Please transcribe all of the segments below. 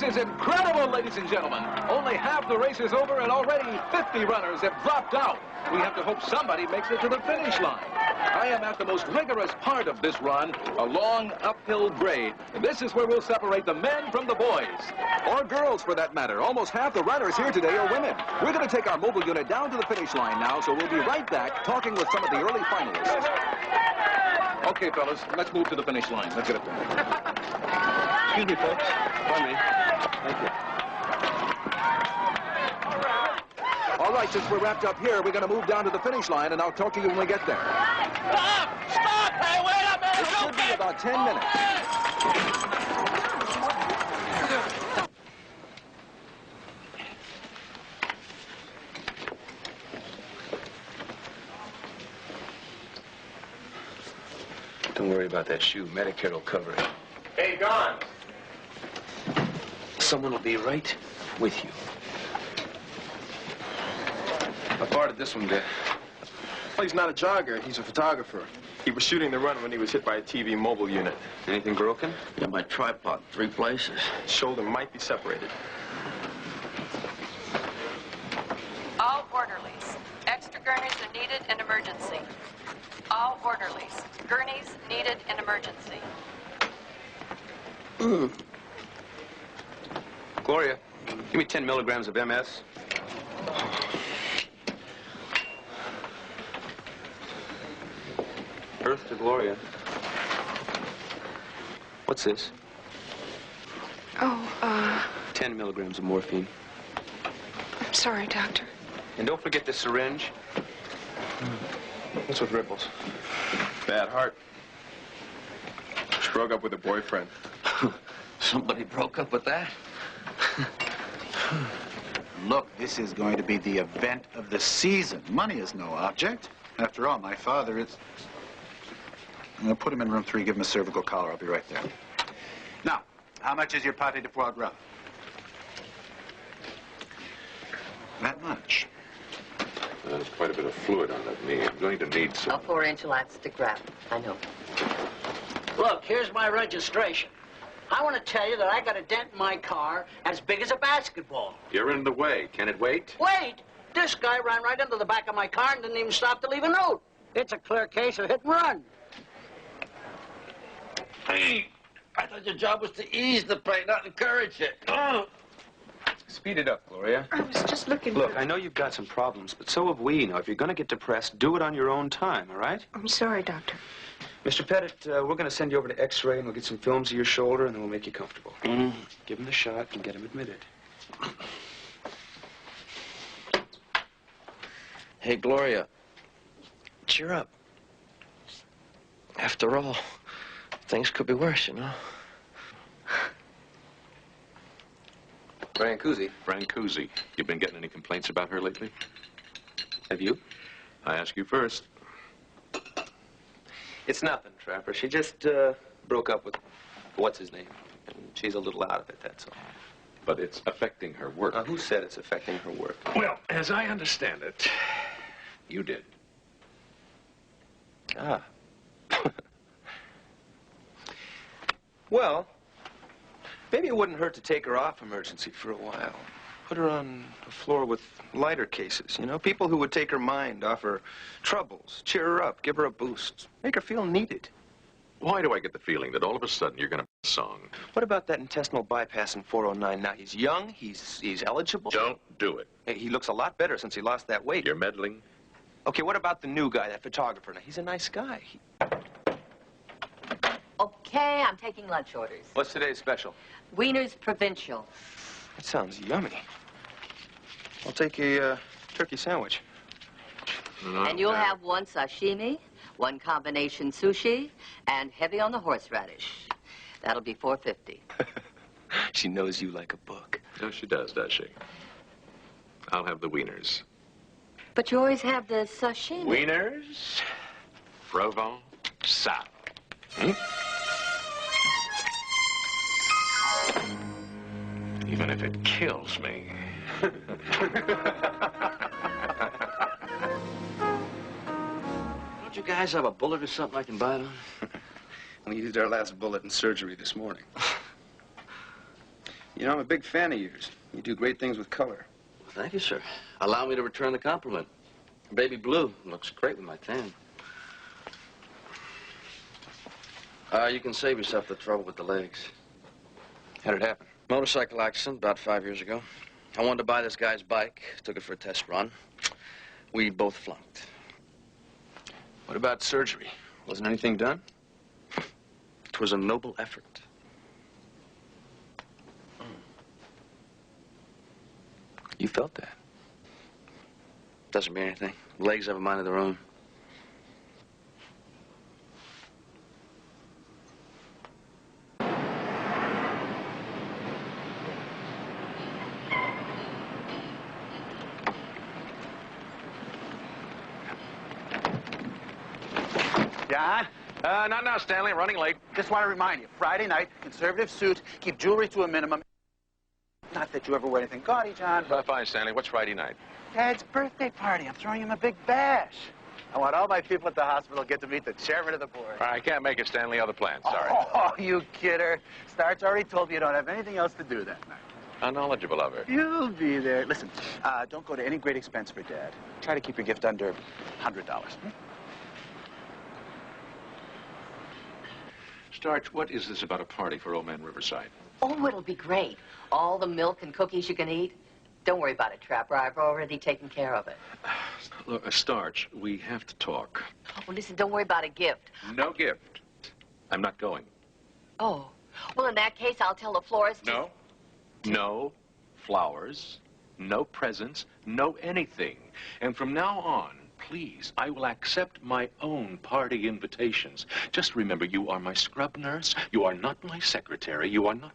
is incredible, ladies and gentlemen. Only half the race is over and already 50 runners have dropped out. We have to hope somebody makes it to the finish line. I am at the most rigorous part of this run, a long uphill grade. And this is where we'll separate the men from the boys. Or girls, for that matter. Almost half the runners here today are women. We're going to take our mobile unit down to the finish line now, so we'll be right back talking with some of the early finalists. Okay, fellas, let's move to the finish line. Let's get it done. Excuse me, folks. Pardon me. Thank you. All right, since we're wrapped up here, we're going to move down to the finish line, and I'll talk to you when we get there. Stop! Stop! Hey, wait a minute! It should be about 10 minutes. Don't worry about that shoe. Medicare will cover it. Hey, Gonzo. Someone will be right with you. How far did this one get? Well, he's not a jogger. He's a photographer. He was shooting the run when he was hit by a TV mobile unit. Anything broken? Yeah, my tripod, 3 places. His shoulder might be separated. All orderlies. Extra gurneys are needed in emergency. All orderlies. Gurneys needed in emergency. Gloria, give me 10 milligrams of MS. Earth to Gloria. What's this? Oh, 10 milligrams of morphine. I'm sorry, Doctor. And don't forget the syringe. What's with Ripples? Bad heart. She broke up with her boyfriend. Somebody broke up with that? Look, this is going to be the event of the season. Money is no object. After all, my father is... I'm going to put him in room 3, give him a cervical collar. I'll be right there. Now, how much is your pâté de foie gras? That much. There's quite a bit of fluid on that knee. I'm going to need some... A 4-inch elastic wrap. I know. Look, here's my registration. I want to tell you that I got a dent in my car as big as a basketball. You're in the way. Can it wait? Wait! This guy ran right into the back of my car and didn't even stop to leave a note. It's a clear case of hit and run. Hey, I thought your job was to ease the pain, not encourage it. Oh. Speed it up, Gloria. I was just looking Look, I know you've got some problems, but so have we. Now, if you're going to get depressed, do it on your own time, all right? I'm sorry, Doctor. Mr. Pettit, we're going to send you over to X-ray, and we'll get some films of your shoulder, and then we'll make you comfortable. Give him the shot and get him admitted. Hey, Gloria, cheer up. After all, things could be worse, you know. Brancusi. Brancusi. You been getting any complaints about her lately? Have you? I ask you first. It's nothing, Trapper. She just broke up with what's-his-name. And she's a little out of it, that's all. But it's affecting her work. Who said it's affecting her work? Well, as I understand it, you did. Ah. Well, maybe it wouldn't hurt to take her off emergency for a while. Put her on a floor with lighter cases, you know? People who would take her mind off her troubles, cheer her up, give her a boost, make her feel needed. Why do I get the feeling that all of a sudden you're going to song? What about that intestinal bypass in 409? Now, he's young, he's eligible. Don't do it. Hey, he looks a lot better since he lost that weight. You're meddling. Okay, what about the new guy, that photographer? Now, he's a nice guy. Okay, I'm taking lunch orders. What's today's special? Wiener's Provincial. That sounds yummy. I'll take a turkey sandwich. And you'll have one sashimi, one combination sushi, and heavy on the horseradish. That'll be $4.50. She knows you like a book. No, she does she? I'll have the wieners. But you always have the sashimi. Wieners, Provençal. Even if it kills me. Don't you guys have a bullet or something I can bite on? We used our last bullet in surgery this morning. You know, I'm a big fan of yours. You do great things with color. Thank you, sir. Allow me to return the compliment. Baby blue looks great with my tan. You can save yourself the trouble with the legs. How'd it happen? Motorcycle accident about 5 years ago. I wanted to buy this guy's bike. Took it for a test run. We both flunked. What about surgery? Wasn't anything done? It was a noble effort. You felt that? Doesn't mean anything. Legs have a mind of their own. John? Not now, Stanley. I'm running late. Just want to remind you, Friday night, conservative suit, keep jewelry to a minimum. Not that you ever wear anything gaudy, John, but... Fine, Stanley. What's Friday night? Dad's birthday party. I'm throwing him a big bash. I want all my people at the hospital to get to meet the chairman of the board. I can't make it, Stanley. Other plans. Sorry. Oh, you kidder. Starch already told me you don't have anything else to do that night. Unknowledgeable of her. You'll be there. Listen, don't go to any great expense for Dad. Try to keep your gift under $100. Starch, what is this about a party for Old Man Riverside? Oh, it'll be great. All the milk and cookies you can eat. Don't worry about it, Trapper. I've already taken care of it. Look, Starch, we have to talk. Oh, listen, don't worry about a gift. No gift. I'm not going. Oh. Well, in that case, I'll tell the florist to... No. No flowers, no presents, no anything. And from now on, please, I will accept my own party invitations. Just remember, you are my scrub nurse. You are not my secretary. You are not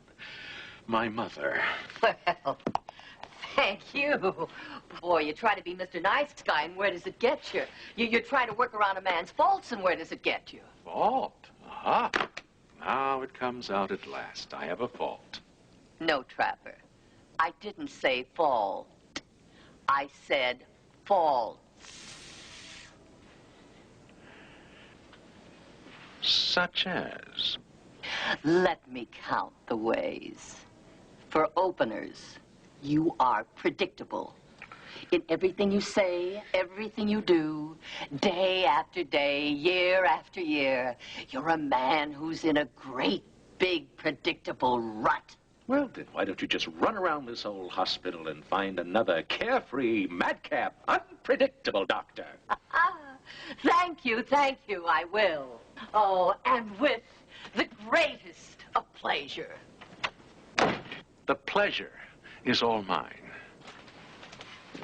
my mother. Well, thank you. Boy, you try to be Mr. Nice Guy, and where does it get you? You try to work around a man's faults, and where does it get you? Fault? Aha. Now it comes out at last. I have a fault. No, Trapper. I didn't say fault. I said fault. Such as? Let me count the ways. For openers, you are predictable. In everything you say, everything you do, day after day, year after year, you're a man who's in a great, big, predictable rut. Well, then, why don't you just run around this old hospital and find another carefree, madcap, unpredictable doctor? Thank you, I will. Oh, and with the greatest of pleasure. The pleasure is all mine.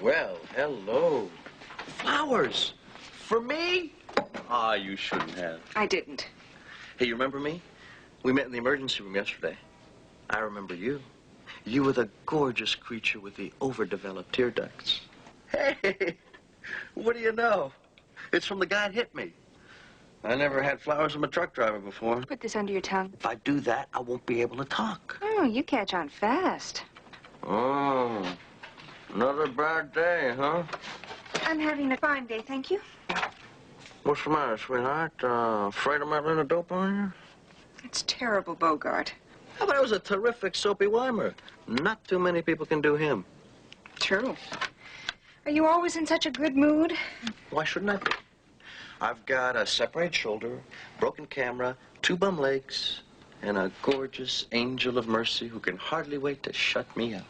Well, hello. Flowers. For me? Ah, you shouldn't have. I didn't. Hey, you remember me? We met in the emergency room yesterday. I remember you. You were the gorgeous creature with the overdeveloped tear ducts. Hey, what do you know? It's from the guy that hit me. I never had flowers from a truck driver before. Put this under your tongue. If I do that, I won't be able to talk. Oh, you catch on fast. Oh, another bad day, huh? I'm having a fine day, thank you. What's the matter, sweetheart? Afraid I might run a dope on you? It's terrible, Bogart. How about it was a terrific Soapy Weimer? Not too many people can do him. True. Are you always in such a good mood? Why shouldn't I be? I've got a separated shoulder, broken camera, 2 bum legs, and a gorgeous angel of mercy who can hardly wait to shut me up.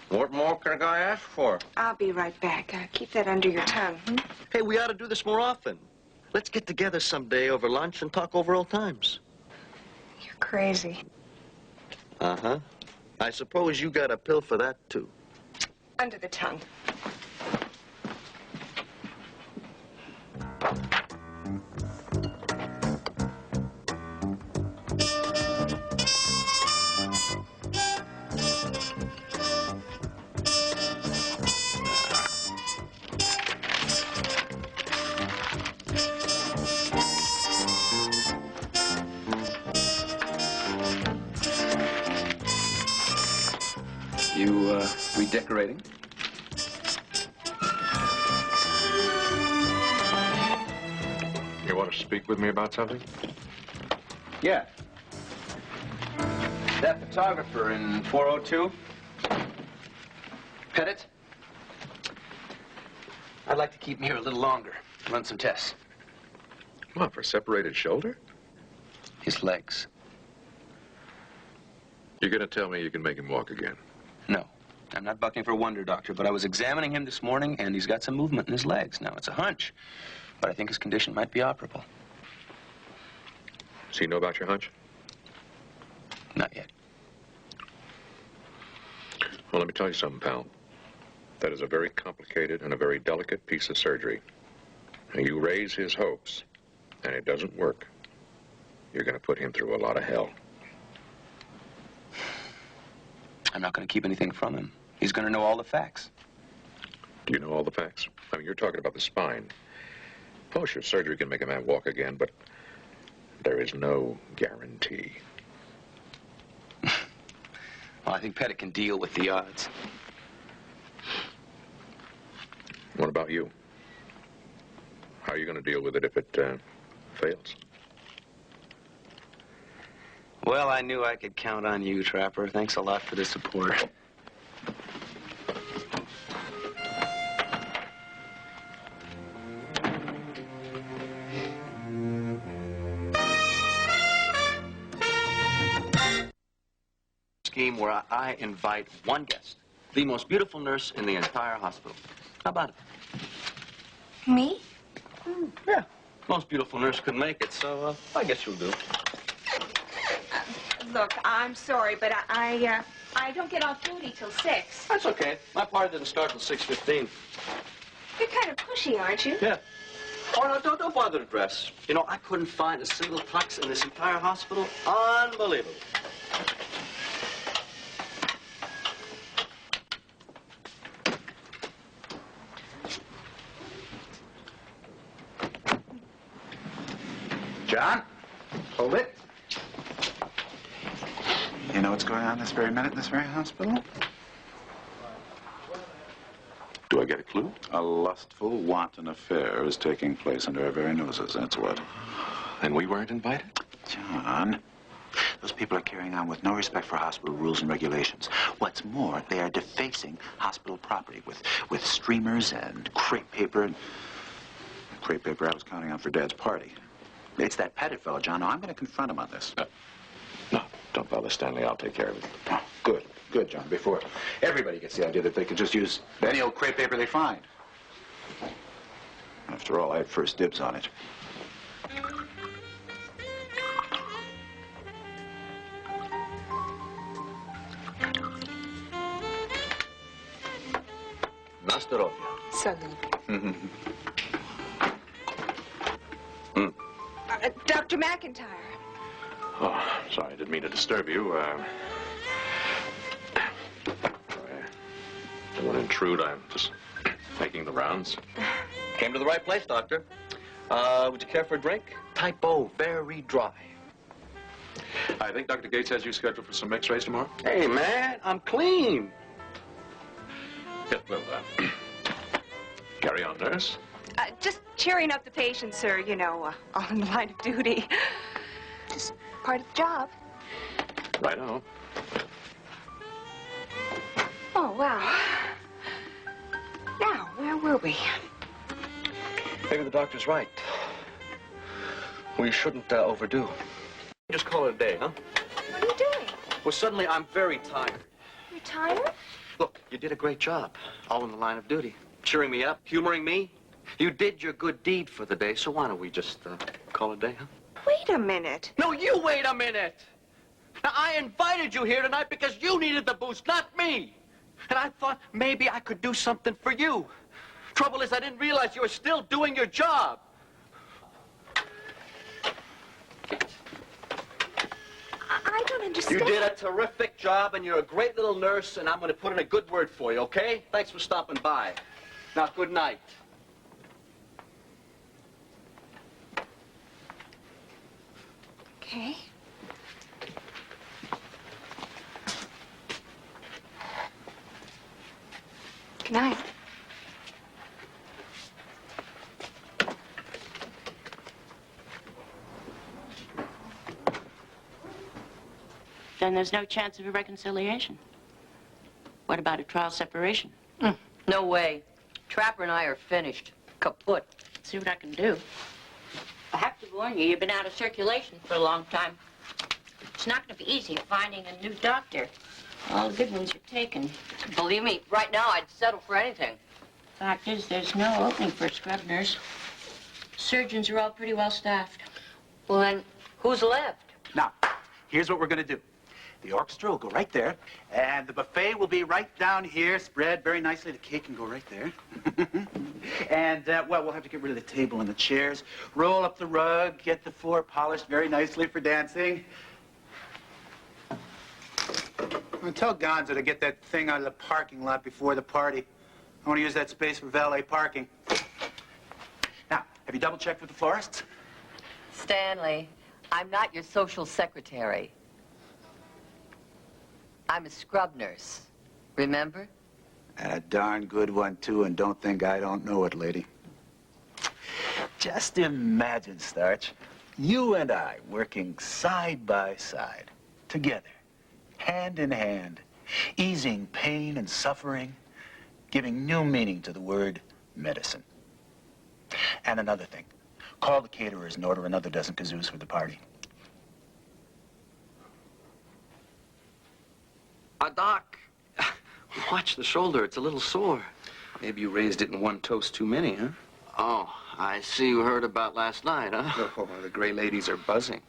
What more can a guy ask for? I'll be right back. Keep that under your tongue. Hey, we ought to do this more often. Let's get together someday over lunch and talk over old times. You're crazy. Uh-huh. I suppose you got a pill for that, too. Under the tongue. You, redecorating? You want to speak with me about something? Yeah. That photographer in 402? Pettit? I'd like to keep him here a little longer. Run some tests. Come on, for a separated shoulder? His legs. You're going to tell me you can make him walk again? No. I'm not bucking for wonder, Doctor, but I was examining him this morning, and he's got some movement in his legs. Now, it's a hunch, but I think his condition might be operable. Does he know about your hunch? Not yet. Well, let me tell you something, pal. That is a very complicated and a very delicate piece of surgery. Now, you raise his hopes, and it doesn't work. You're going to put him through a lot of hell. I'm not going to keep anything from him. He's going to know all the facts. Do you know all the facts? I mean, you're talking about the spine. Oh, sure, surgery can make a man walk again, but there is no guarantee. Well, I think Pettit can deal with the odds. What about you? How are you going to deal with it if it fails? Well, I knew I could count on you, Trapper. Thanks a lot for the support. Scheme where I invite one guest, the most beautiful nurse in the entire hospital. How about it? Me? Yeah. Most beautiful nurse couldn't make it, so I guess you'll do. Look, I'm sorry, but I don't get off duty till 6. That's okay. My party didn't start till 6:15. You're kind of pushy, aren't you? Yeah. Oh, no, don't bother to dress. You know, I couldn't find a single tux in this entire hospital. Unbelievable. John, hold it. You know what's going on this very minute in this very hospital? Do I get a clue? A lustful, wanton affair is taking place under our very noses, that's what. And we weren't invited? John, those people are carrying on with no respect for hospital rules and regulations. What's more, they are defacing hospital property with streamers and crepe paper. Crepe paper I was counting on for Dad's party. It's that Pettit fellow, John. Now, I'm going to confront him on this. No, don't bother, Stanley. I'll take care of it. Oh, good. Good, John. Before everybody gets the idea that they could just use any old crepe paper they find. After all, I had first dibs on it. Na zdrowie. Salute. Dr. McIntyre. Oh, sorry, I didn't mean to disturb you. I don't want to intrude. I'm just making the rounds. Came to the right place, Doctor. Would you care for a drink? Typo, very dry. I think Dr. Gates has you scheduled for some x-rays tomorrow. Hey, man, I'm clean. Yeah, well, carry on, nurse. Just cheering up the patients, sir, you know, all in the line of duty. Just part of the job. Right-o. Oh, wow. Now, where were we? Maybe the doctor's right. We shouldn't overdo. Just call it a day, huh? What are you doing? Well, suddenly I'm very tired. You're tired? Look, you did a great job, all in the line of duty. Cheering me up, humoring me. You did your good deed for the day, so why don't we just call it a day, huh? Wait a minute. No, you wait a minute! Now, I invited you here tonight because you needed the boost, not me. And I thought maybe I could do something for you. Trouble is, I didn't realize you were still doing your job. I don't understand. You did a terrific job, and you're a great little nurse, and I'm going to put in a good word for you, okay? Thanks for stopping by. Now, good night. Okay. Good night. Then there's no chance of a reconciliation. What about a trial separation? No way. Trapper and I are finished. Kaput. See what I can do. I have to warn you, you've been out of circulation for a long time. It's not going to be easy finding a new doctor. All the good ones are taken. Believe me, right now I'd settle for anything. Fact is, there's no opening for a scrub nurse. Surgeons are all pretty well staffed. Well, then, who's left? Now, here's what we're going to do. The orchestra will go right there, and the buffet will be right down here, spread very nicely. The cake can go right there. And, well, we'll have to get rid of the table and the chairs, roll up the rug, get the floor polished very nicely for dancing. And tell Gonzo to get that thing out of the parking lot before the party. I want to use that space for valet parking. Now, have you double-checked with the florists? Stanley, I'm not your social secretary. I'm a scrub nurse. Remember? And a darn good one, too, and don't think I don't know it, lady. Just imagine, Starch, you and I working side by side, together, hand in hand, easing pain and suffering, giving new meaning to the word medicine. And another thing, call the caterers and order another dozen kazoos for the party. Doc, watch the shoulder. It's a little sore. Maybe you raised it in one toast too many, huh? Oh, I see you heard about last night, huh? Oh, the gray ladies are buzzing.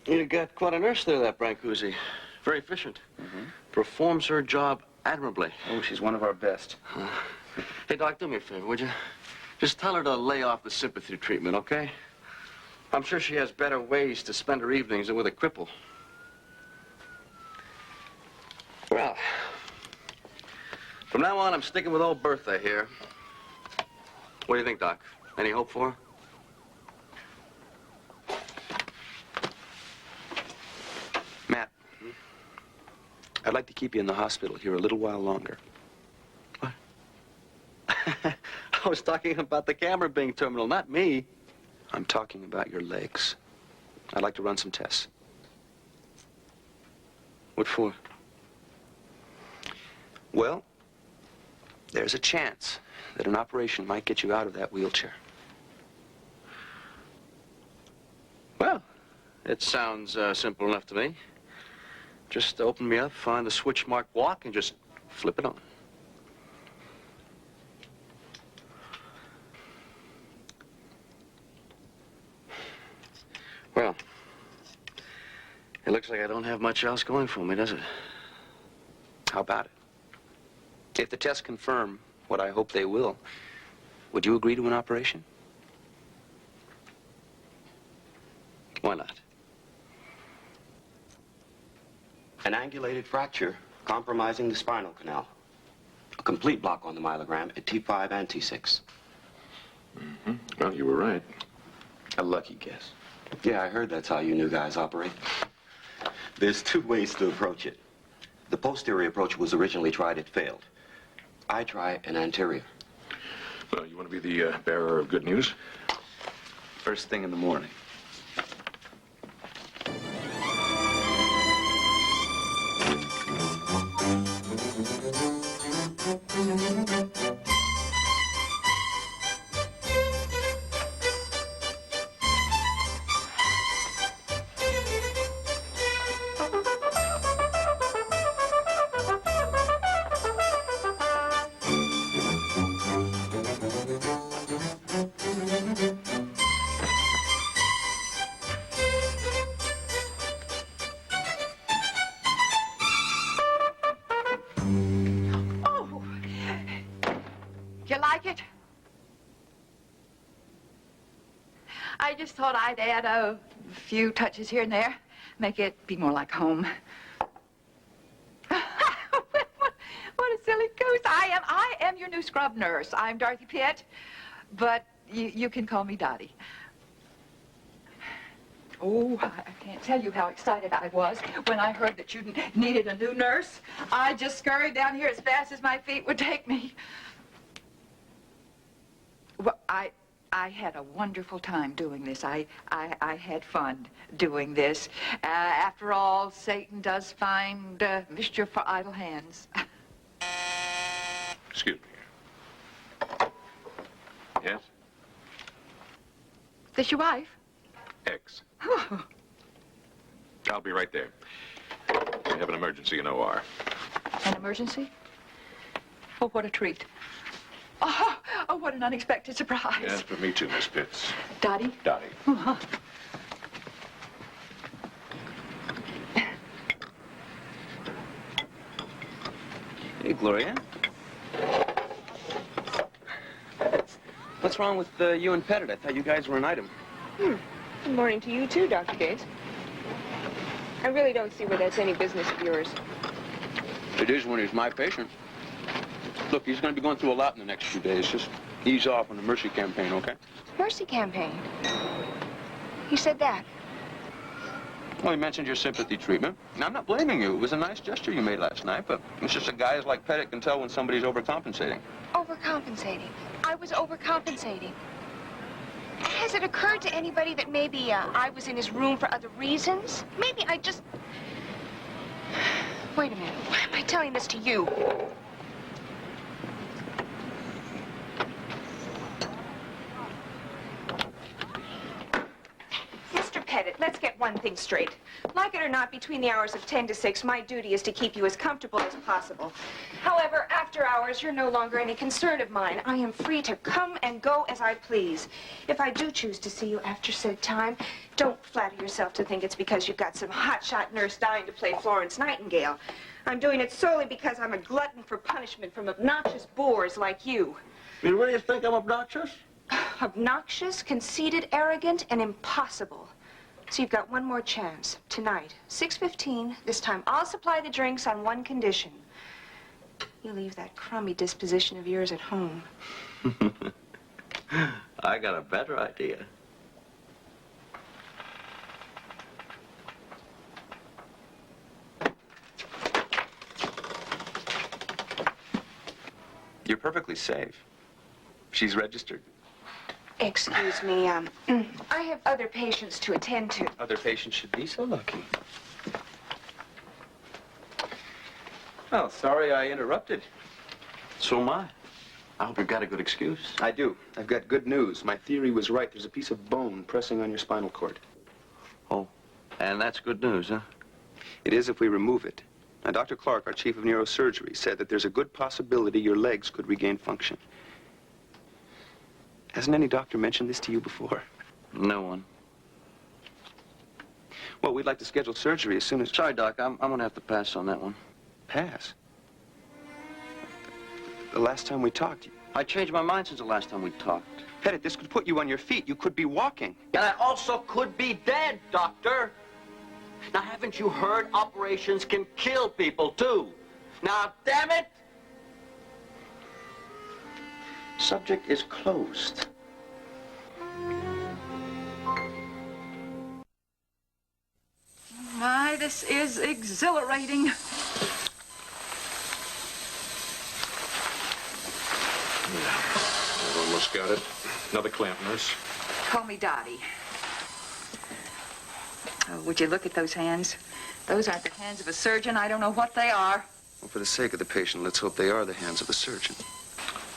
You got quite a nurse there, that Brancusi. Very efficient. Performs her job admirably. Oh, she's one of our best. Hey, Doc, do me a favor, would you? Just tell her to lay off the sympathy treatment, okay? I'm sure she has better ways to spend her evenings than with a cripple. Well, from now on, I'm sticking with old Bertha here. What do you think, Doc? Any hope for her? Matt, I'd like to keep you in the hospital here a little while longer. What? I was talking about the camera being terminal, not me. I'm talking about your legs. I'd like to run some tests. What for? Well, there's a chance that an operation might get you out of that wheelchair. Well, it sounds simple enough to me. Just open me up, find the switch marked walk, and just flip it on. Well, it looks like I don't have much else going for me, does it? How about it? If the tests confirm what I hope they will, would you agree to an operation? Why not? An angulated fracture compromising the spinal canal. A complete block on the myelogram at T5 and T6. Well, you were right. A lucky guess. Yeah, I heard that's how you new guys operate. There's two ways to approach it. The posterior approach was originally tried, it failed. I try an anterior. Well, you want to be the bearer of good news? First thing in the morning. I just thought I'd add a few touches here and there, make it be more like home. What a silly goose. I am your new scrub nurse. I'm Dorothy Pitt, but you can call me Dottie. Oh, I can't tell you how excited I was when I heard that you needed a new nurse. I just scurried down here as fast as my feet would take me. Well, I had a wonderful time doing this. I had fun doing this. After all, Satan does find mischief for idle hands. Excuse me. Yes? This your wife? X. I'll be right there. We have an emergency in OR. An emergency? Oh, what a treat. Oh, what an unexpected surprise. Yes, for me too, Miss Pitts. Dottie? Dottie. Hey, Gloria. What's wrong with you and Pettit? I thought you guys were an item. Good morning to you, too, Dr. Gates. I really don't see where that's any business of yours. It is when he's my patient. Look, he's going to be going through a lot in the next few days. Just ease off on the mercy campaign, okay? Mercy campaign? He said that. Well, he mentioned your sympathy treatment. Now, I'm not blaming you. It was a nice gesture you made last night, but it's just that guys like Pettit can tell when somebody's overcompensating. Overcompensating? I was overcompensating. Has it occurred to anybody that maybe I was in his room for other reasons? Maybe I just... Wait a minute. Why am I telling this to you? Mr. Pettit, let's get one thing straight. Like it or not, between the hours of 10 to 6, my duty is to keep you as comfortable as possible. However, after hours, you're no longer any concern of mine. I am free to come and go as I please. If I do choose to see you after said time, don't flatter yourself to think it's because you've got some hotshot nurse dying to play Florence Nightingale. I'm doing it solely because I'm a glutton for punishment from obnoxious bores like you. You really think I'm obnoxious? Obnoxious, conceited, arrogant, and impossible. So you've got one more chance. Tonight, 6:15. This time, I'll supply the drinks on one condition. You leave that crummy disposition of yours at home. I got a better idea. You're perfectly safe. She's registered. Excuse me, I have other patients to attend to. Other patients should be so lucky. Well, sorry I interrupted. So am I. I hope you've got a good excuse. I do. I've got good news. My theory was right. There's a piece of bone pressing on your spinal cord. Oh, and that's good news, huh? It is if we remove it. Now, Dr. Clark, our chief of neurosurgery, said that there's a good possibility your legs could regain function. Hasn't any doctor mentioned this to you before? No one. Well, we'd like to schedule surgery as soon as... Sorry, Doc. I'm going to have to pass on that one. Pass? The last time we talked... I changed my mind since the last time we talked. Pettit, this could put you on your feet. You could be walking. And I also could be dead, Doctor. Now, haven't you heard operations can kill people, too? Now, damn it! Subject is closed. My, this is exhilarating. I've almost got it. Another clamp, nurse. Call me Dottie. Oh, would you look at those hands? Those aren't the hands of a surgeon. I don't know what they are. Well, for the sake of the patient, let's hope they are the hands of a surgeon.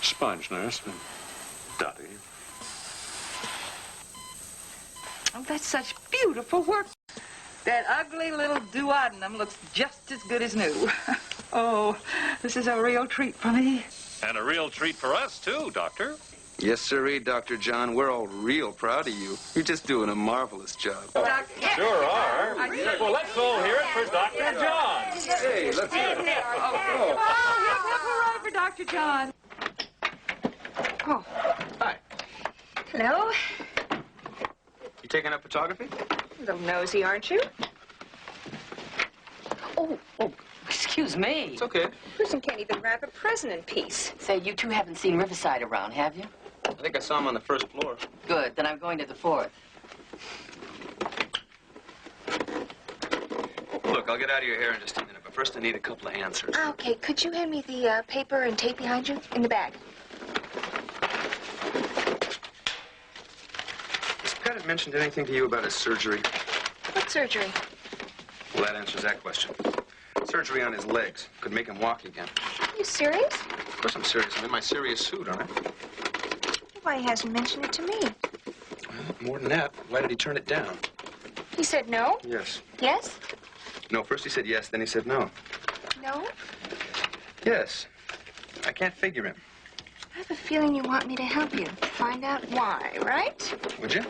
Sponge, nurse. Dottie. Oh, that's such beautiful work. That ugly little duodenum looks just as good as new. Oh, this is a real treat for me. And a real treat for us, too, Doctor. Yes, sirree, Dr. John. We're all real proud of you. You're just doing a marvelous job. Sure are. Well, let's all hear it for Dr. John. Hey, let's hear it. Oh, hooray for Dr. John. Oh. Hi. Hello. You taking up photography? A little nosy, aren't you? Oh, excuse me. It's okay. A person can't even wrap a present in peace. Say, you two haven't seen Riverside around, have you? I think I saw him on the first floor. Good, then I'm going to the fourth. Look, I'll get out of your hair in just a minute, but first I need a couple of answers. Okay, could you hand me the paper and tape behind you? In the bag. Pettit mentioned anything to you about his surgery? What surgery? Well, that answers that question. Surgery on his legs. Could make him walk again. Are you serious? Of course I'm serious. I'm in my serious suit, aren't I? Why he hasn't mentioned it to me? Well, more than that, why did he turn it down? He said no? Yes. Yes? No, first he said yes, then he said no. No? Yes. I can't figure him. I have a feeling you want me to help you. Find out why, right? Would you?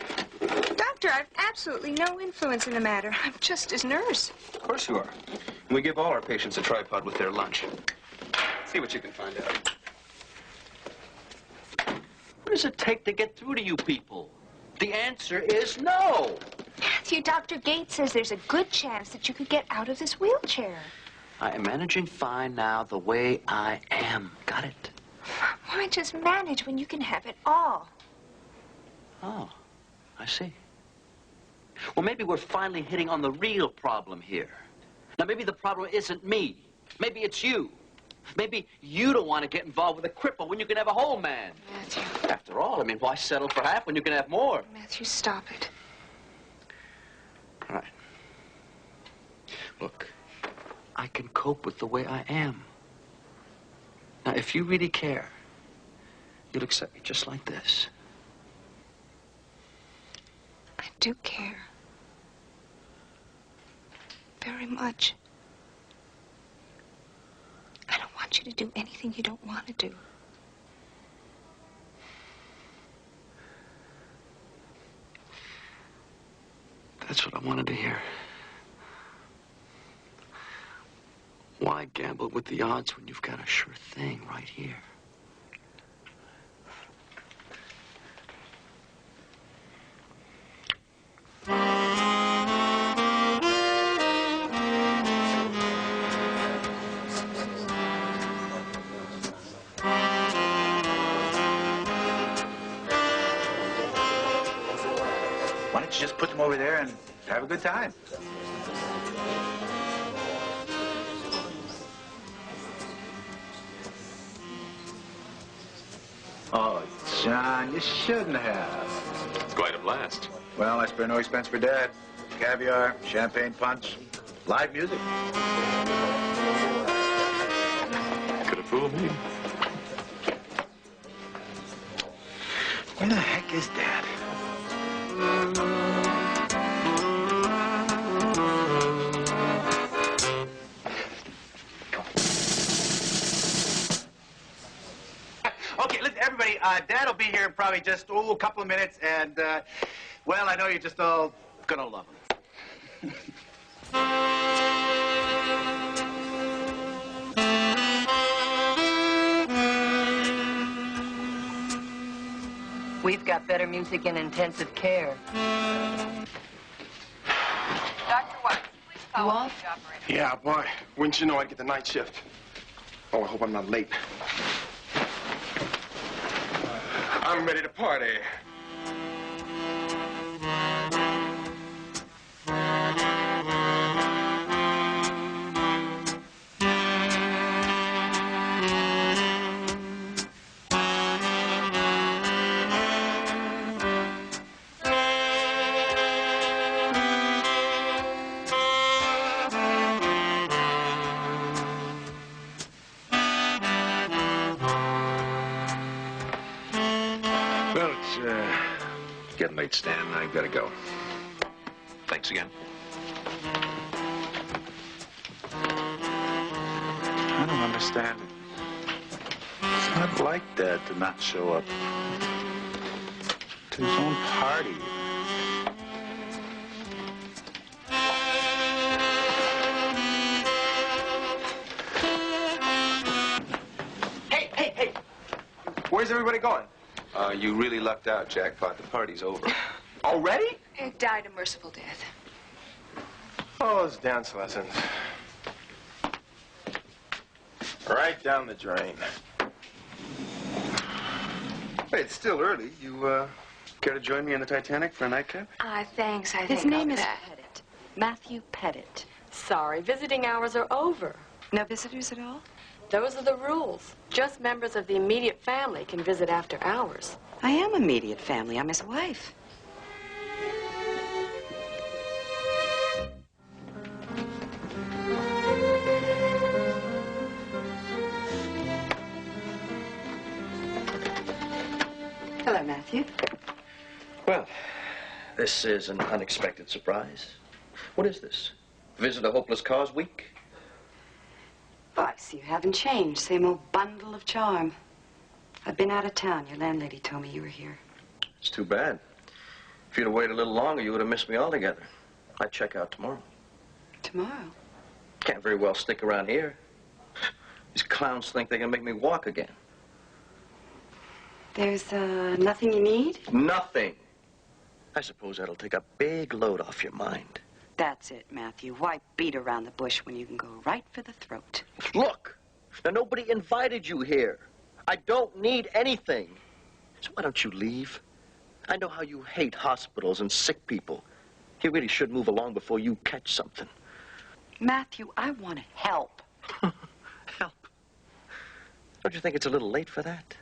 Doctor, I've absolutely no influence in the matter. I'm just his nurse. Of course you are. And we give all our patients a tripod with their lunch. See what you can find out. What does it take to get through to you people? The answer is no. Matthew, Dr. Gates says there's a good chance that you could get out of this wheelchair. I am managing fine now the way I am. Got it? Why just manage when you can have it all? Oh, I see. Well, maybe we're finally hitting on the real problem here. Now, maybe the problem isn't me. Maybe it's you. Maybe you don't want to get involved with a cripple when you can have a whole man. Matthew. After all, I mean, why settle for half when you can have more? Matthew, stop it. All right. Look, I can cope with the way I am. Now, if you really care, you'll accept me just like this. I do care. Very much. I don't want you to do anything you don't want to do. That's what I wanted to hear. Why gamble with the odds when you've got a sure thing right here? Why don't you just put them over there and have a good time? Oh, John, you shouldn't have. Quite a blast. Well, I spare no expense for Dad. Caviar, champagne punch, live music. Could have fooled me. Where the heck is Dad? Okay, listen, everybody, Dad will be here in probably just, a couple of minutes, and, well, I know you're just all gonna love him. We've got better music in intensive care. Dr. Watts, please follow You off? the operator. Yeah, boy. Wouldn't you know I'd get the night shift. Oh, I hope I'm not late. I'm ready to party. Well, it's getting late, Stan. I've got to go. Thanks again. I don't understand it. It's not like Dad to not show up to his own party. Hey! Where's everybody going? You really lucked out, Jackpot. The party's over. Already? It died a merciful death. Oh, those dance lessons. Right down the drain. Hey, it's still early. You, care to join me on the Titanic for a nightcap? Thanks. I His think name I'll is pass. Pettit. Matthew Pettit. Sorry, visiting hours are over. No visitors at all? Those are the rules. Just members of the immediate family can visit after hours. I am immediate family. I'm his wife. Hello, Matthew. Well, this is an unexpected surprise. What is this? Visit a hopeless cause week? Oh, I see you haven't changed. Same old bundle of charm. I've been out of town. Your landlady told me you were here. It's too bad. If you'd have waited a little longer, you would have missed me altogether. I'd check out tomorrow. Tomorrow? Can't very well stick around here. These clowns think they can make me walk again. There's, nothing you need? Nothing. I suppose that'll take a big load off your mind. That's it, Matthew. Why beat around the bush when you can go right for the throat? Look, now nobody invited you here. I don't need anything. So why don't you leave? I know how you hate hospitals and sick people. You really should move along before you catch something. Matthew, I want to help. Help? Don't you think it's a little late for that?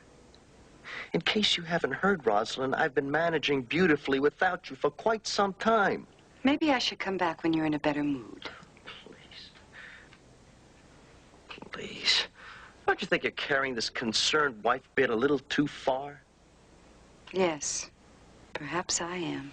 In case you haven't heard, Rosalind, I've been managing beautifully without you for quite some time. Maybe I should come back when you're in a better mood. Please. Don't you think you're carrying this concerned wife bit a little too far? Yes, perhaps I am.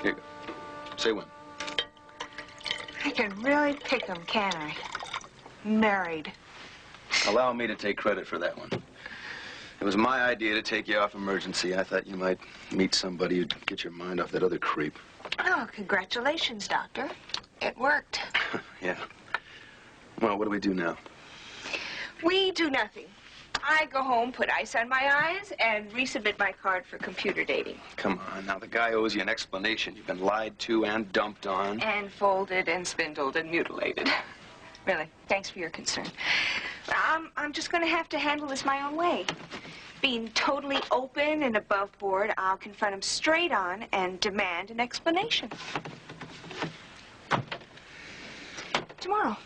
Here you go. Say when. I can really pick them, can I? Married. Allow me to take credit for that one. It was my idea to take you off emergency. I thought you might meet somebody who'd get your mind off that other creep. Oh, congratulations, Doctor. It worked. Yeah. Well, what do we do now? We do nothing. I go home, put ice on my eyes, and resubmit my card for computer dating. Come on, now the guy owes you an explanation. You've been lied to and dumped on. And folded and spindled and mutilated. Really, thanks for your concern. I'm just going to have to handle this my own way. Being totally open and above board, I'll confront him straight on and demand an explanation. Tomorrow.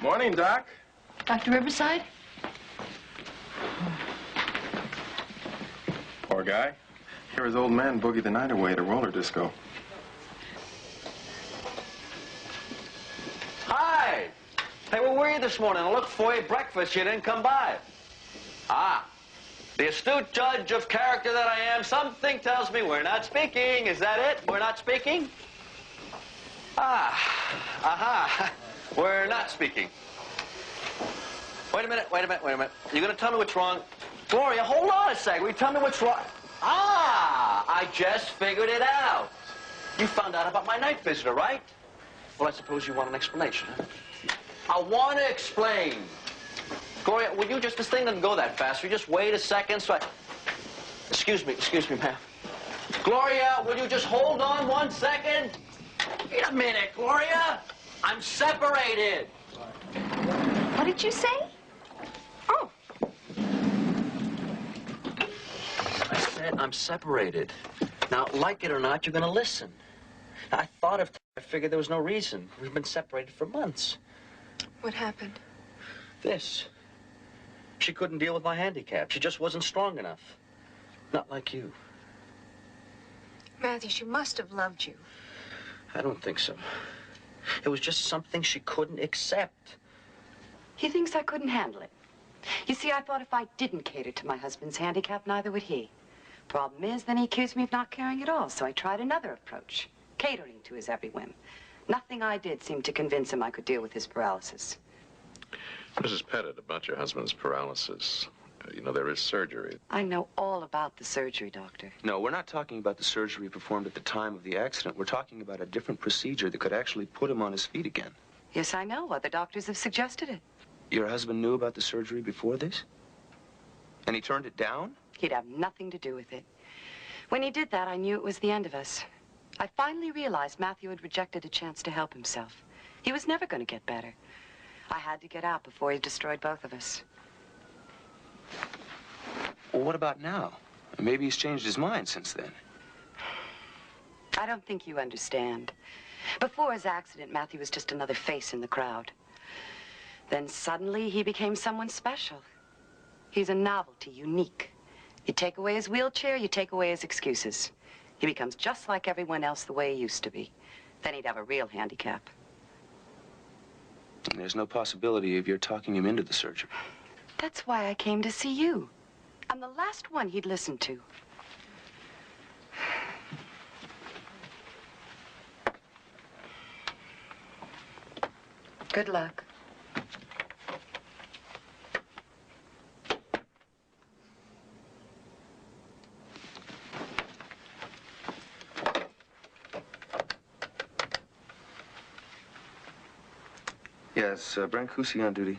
Morning, Doc. Dr. Riverside? Poor guy. Hear his old man boogie the night away at a roller disco. Hi! Hey, where were you this morning? I looked for you at breakfast. You didn't come by. Ah. The astute judge of character that I am, something tells me we're not speaking. Is that it? We're not speaking? Ah. Aha. We're not speaking. Wait a minute. You're going to tell me what's wrong? Gloria, hold on a second. Will you tell me what's wrong? Ah, I just figured it out. You found out about my night visitor, right? Well, I suppose you want an explanation, huh? I want to explain. Gloria, would you just, this thing doesn't go that fast. Will you just wait a second so I... Excuse me, ma'am. Gloria, would you just hold on 1 second? Wait a minute, Gloria. I'm separated. What did you say? Oh. I said I'm separated. Now, like it or not, you're going to listen. I thought of... I figured there was no reason. We've been separated for months. What happened? This. She couldn't deal with my handicap. She just wasn't strong enough. Not like you. Matthew, she must have loved you. I don't think so. It was just something she couldn't accept. He thinks I couldn't handle it. You see, I thought if I didn't cater to my husband's handicap, neither would he. Problem is, then he accused me of not caring at all, so I tried another approach, catering to his every whim. Nothing I did seemed to convince him I could deal with his paralysis. Mrs. Pettit, about your husband's paralysis, you know, there is surgery. I know all about the surgery, Doctor. No, we're not talking about the surgery performed at the time of the accident. We're talking about a different procedure that could actually put him on his feet again. Yes, I know. Other doctors have suggested it. Your husband knew about the surgery before this? And he turned it down? He'd have nothing to do with it. When he did that, I knew it was the end of us. I finally realized Matthew had rejected a chance to help himself. He was never going to get better. I had to get out before he destroyed both of us. Well, what about now? Maybe he's changed his mind since then. I don't think you understand. Before his accident, Matthew was just another face in the crowd. Then suddenly he became someone special. He's a novelty, unique. You take away his wheelchair, you take away his excuses. He becomes just like everyone else the way he used to be. Then he'd have a real handicap. And there's no possibility of your talking him into the surgery. That's why I came to see you. I'm the last one he'd listen to. Good luck. Yes, Brancusi on duty.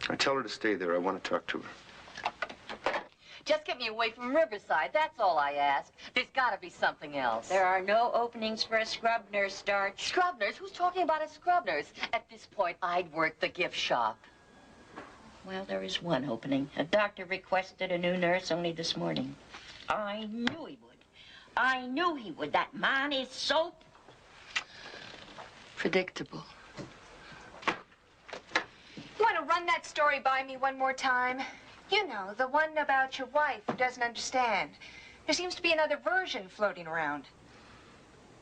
I tell her to stay there. I want to talk to her. Just get me away from Riverside. That's all I ask. There's got to be something else. There are no openings for a scrub nurse, Starch. Scrub nurse? Who's talking about a scrub nurse? At this point, I'd work the gift shop. Well, there is one opening. A doctor requested a new nurse only this morning. I knew he would. I knew he would. That man is so... predictable. You want to run that story by me one more time? You know, the one about your wife who doesn't understand. There seems to be another version floating around.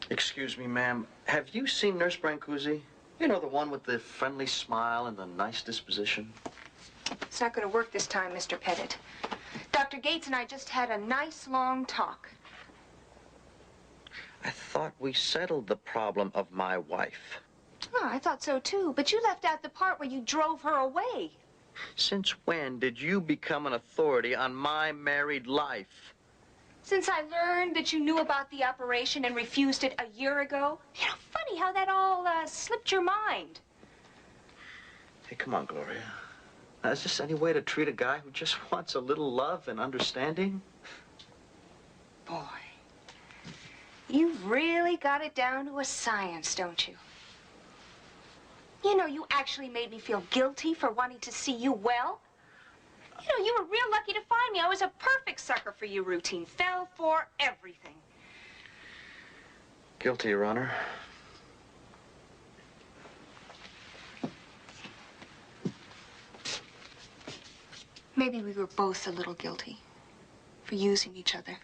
Excuse me, ma'am. Have you seen Nurse Brancusi? You know, the one with the friendly smile and the nice disposition? It's not going to work this time, Mr. Pettit. Dr. Gates and I just had a nice long talk. I thought we settled the problem of my wife. Oh, I thought so too, but you left out the part where you drove her away. Since when did you become an authority on my married life? Since I learned that you knew about the operation and refused it a year ago. You know, funny how that all slipped your mind. Hey, come on, Gloria. Now, is this any way to treat a guy who just wants a little love and understanding? Boy, you've really got it down to a science, don't you? You know, you actually made me feel guilty for wanting to see you well. You know, you were real lucky to find me. I was a perfect sucker for you, routine. Fell for everything. Guilty, Your Honor. Maybe we were both a little guilty for using each other.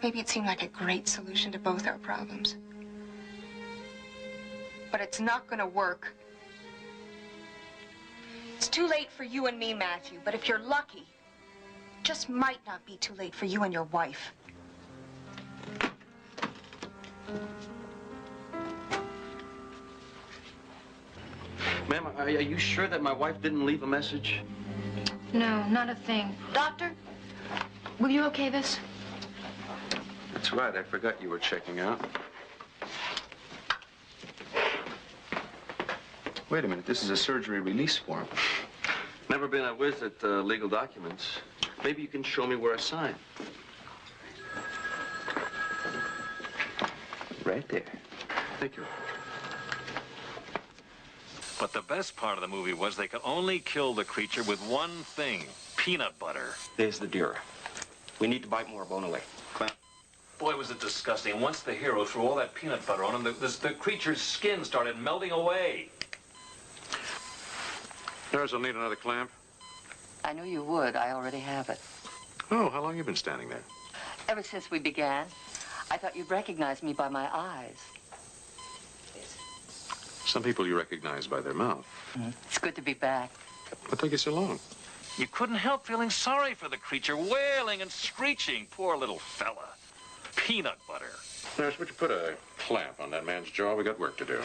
Maybe it seemed like a great solution to both our problems. But it's not going to work. It's too late for you and me, Matthew, but if you're lucky, it just might not be too late for you and your wife. Ma'am, are you sure that my wife didn't leave a message? No, not a thing. Doctor, will you okay this? That's right. I forgot you were checking out. Wait a minute. This is a surgery release form. Never been a whiz at legal documents. Maybe you can show me where I sign. Right there. Thank you. But the best part of the movie was they could only kill the creature with one thing, peanut butter. There's the deer. We need to bite more bone away. Boy, was it disgusting. Once the hero threw all that peanut butter on him, the creature's skin started melting away. Nurse will need another clamp. I knew you would. I already have it. Oh, how long you been standing there? Ever since we began, I thought you'd recognize me by my eyes. Some people you recognize by their mouth. It's good to be back. What took you so long? You couldn't help feeling sorry for the creature, wailing and screeching. Poor little fella. Peanut butter. Nurse, would you put a clamp on that man's jaw? We got work to do.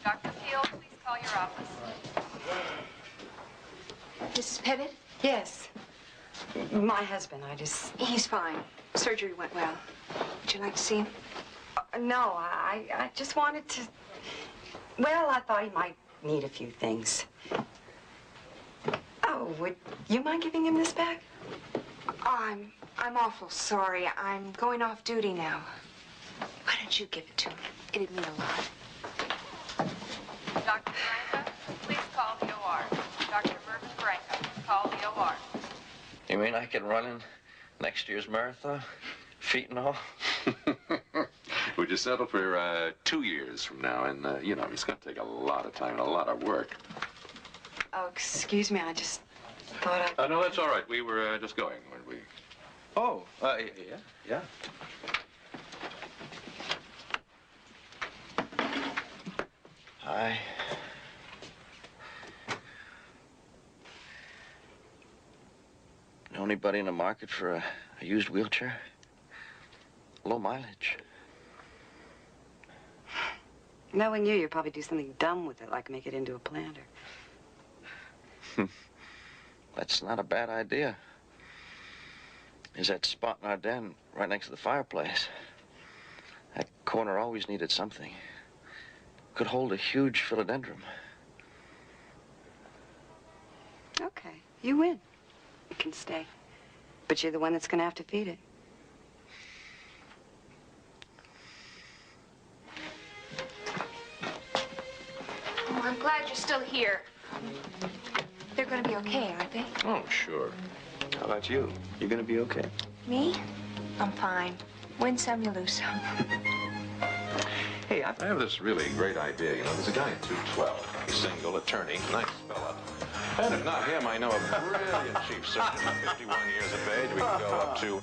Dr. Field, please call your office. Mrs. Pettit? Yes. My husband, He's fine. Surgery went well. Would you like to see him? No, I just wanted to... Well, I thought he might need a few things. Oh, would you mind giving him this back? I'm awful sorry. I'm going off duty now. Why don't you give it to him? It'd mean a lot. Dr. Branca, please call the OR. Dr. Mervyn Branca, call the OR. You mean I can run in next year's marathon? Feet and all? Would you settle for 2 years from now? And, you know, it's going to take a lot of time and a lot of work. Oh, excuse me, I just thought I... No, that's all right. We were just going, weren't we? Oh, yeah. Hi. Know anybody in the market for a used wheelchair? Low mileage. Knowing you, you'll probably do something dumb with it, like make it into a planter. That's not a bad idea. There's that spot in our den right next to the fireplace. That corner always needed something. Could hold a huge philodendron. Okay, you win. You can stay. But you're the one that's gonna have to feed it. Oh, I'm glad you're still here. They're going to be okay, aren't they? Oh, sure. How about you? You gonna be okay? Me? I'm fine. Win some, you lose some. Hey, I have this really great idea. You know, there's a guy in 212, single, attorney, nice fella. And if not him, I know a brilliant chief surgeon, 51 years of age. We can go up to...